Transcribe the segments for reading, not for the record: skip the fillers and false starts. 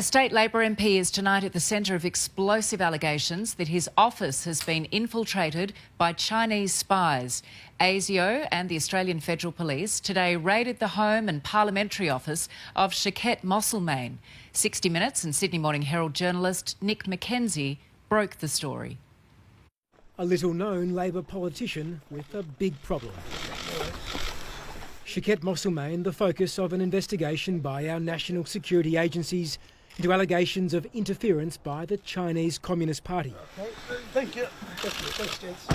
A state Labor MP is tonight at the centre of explosive allegations that his office has been infiltrated by Chinese spies. ASIO and the Australian Federal Police today raided the home and parliamentary office of Shaoquett Moselmane. 60 Minutes and Sydney Morning Herald journalist Nick McKenzie broke the story. A little-known Labor politician with a big problem. Shaoquett Moselmane, the focus of an investigation by our national security agencies into allegations of interference by the Chinese Communist Party. Okay, thank you. Thanks, gents.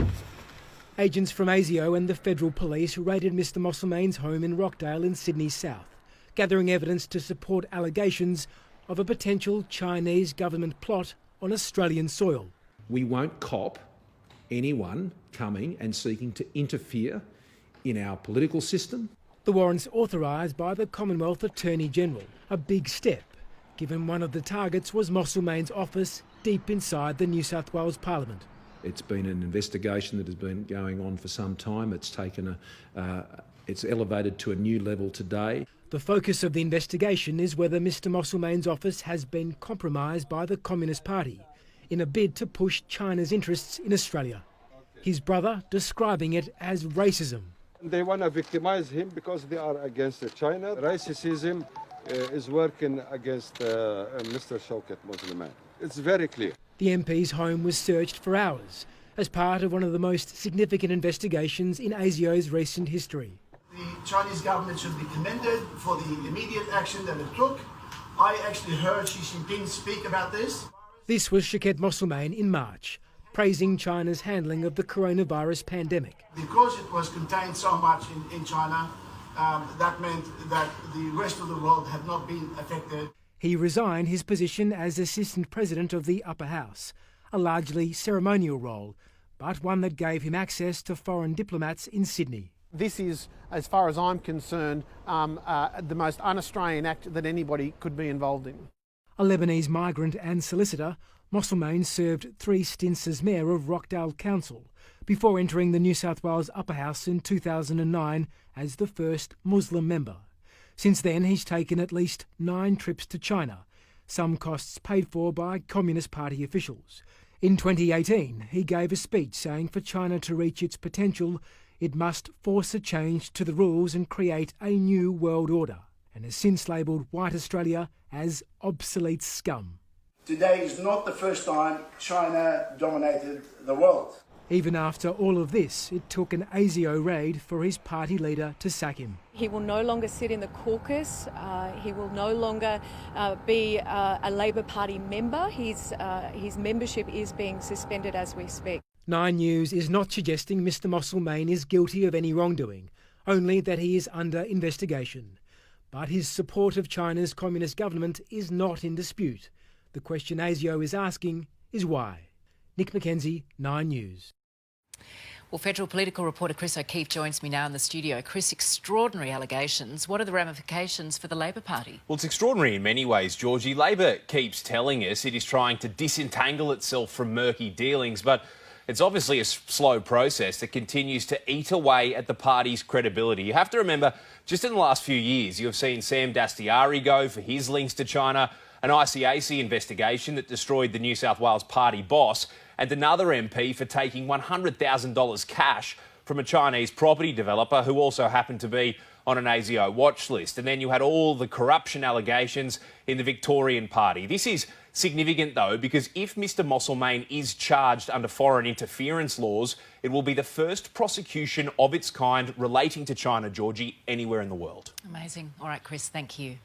Agents from ASIO and the Federal Police raided Mr Moselmane's home in Rockdale in Sydney South, gathering evidence to support allegations of a potential Chinese government plot on Australian soil. We won't cop anyone coming and seeking to interfere in our political system. The warrants authorised by the Commonwealth Attorney-General, a big step, given one of the targets was Moselmane's office deep inside the New South Wales Parliament. It's been an investigation that has been going on for some time. It's elevated to a new level today. The focus of the investigation is whether Mr Moselmane's office has been compromised by the Communist Party in a bid to push China's interests in Australia. His brother describing it as racism. They want to victimize him because they are against China. Racism is working against Mr Shaoquett Moselmane. It's very clear. The MP's home was searched for hours as part of one of the most significant investigations in ASIO's recent history. The Chinese government should be commended for the immediate action that it took. I actually heard Xi Jinping speak about this. This was Shaoquett Moselmane in March, praising China's handling of the coronavirus pandemic. Because it was contained so much in China, that meant that the rest of the world had not been affected. He resigned his position as Assistant President of the Upper House, a largely ceremonial role, but one that gave him access to foreign diplomats in Sydney. This is, as far as I'm concerned, the most un-Australian act that anybody could be involved in. A Lebanese migrant and solicitor, Moselmane served 3 stints as Mayor of Rockdale Council before entering the New South Wales Upper House in 2009 as the first Muslim member. Since then, he's taken at least 9 trips to China, some costs paid for by Communist Party officials. In 2018, he gave a speech saying for China to reach its potential, it must force a change to the rules and create a new world order, and has since labelled white Australia as obsolete scum. Today is not the first time China dominated the world. Even after all of this, it took an ASIO raid for his party leader to sack him. He will no longer sit in the caucus. He will no longer be a Labor Party member. His membership is being suspended as we speak. 9 News is not suggesting Mr Moselmane is guilty of any wrongdoing, only that he is under investigation. But his support of China's communist government is not in dispute. The question ASIO is asking is why. Nick McKenzie, 9 News. Well, federal political reporter Chris O'Keefe joins me now in the studio. Chris, extraordinary allegations. What are the ramifications for the Labor Party? Well, it's extraordinary in many ways, Georgie. Labor keeps telling us it is trying to disentangle itself from murky dealings, but it's obviously a slow process that continues to eat away at the party's credibility. You have to remember, just in the last few years, you have seen Sam Dastyari go for his links to China, an ICAC investigation that destroyed the New South Wales party boss, and another MP for taking $100,000 cash from a Chinese property developer who also happened to be on an ASIO watch list. And then you had all the corruption allegations in the Victorian party. This is significant, though, because if Mr Moselmane is charged under foreign interference laws, it will be the first prosecution of its kind relating to China, Georgie, anywhere in the world. Amazing. All right, Chris, thank you.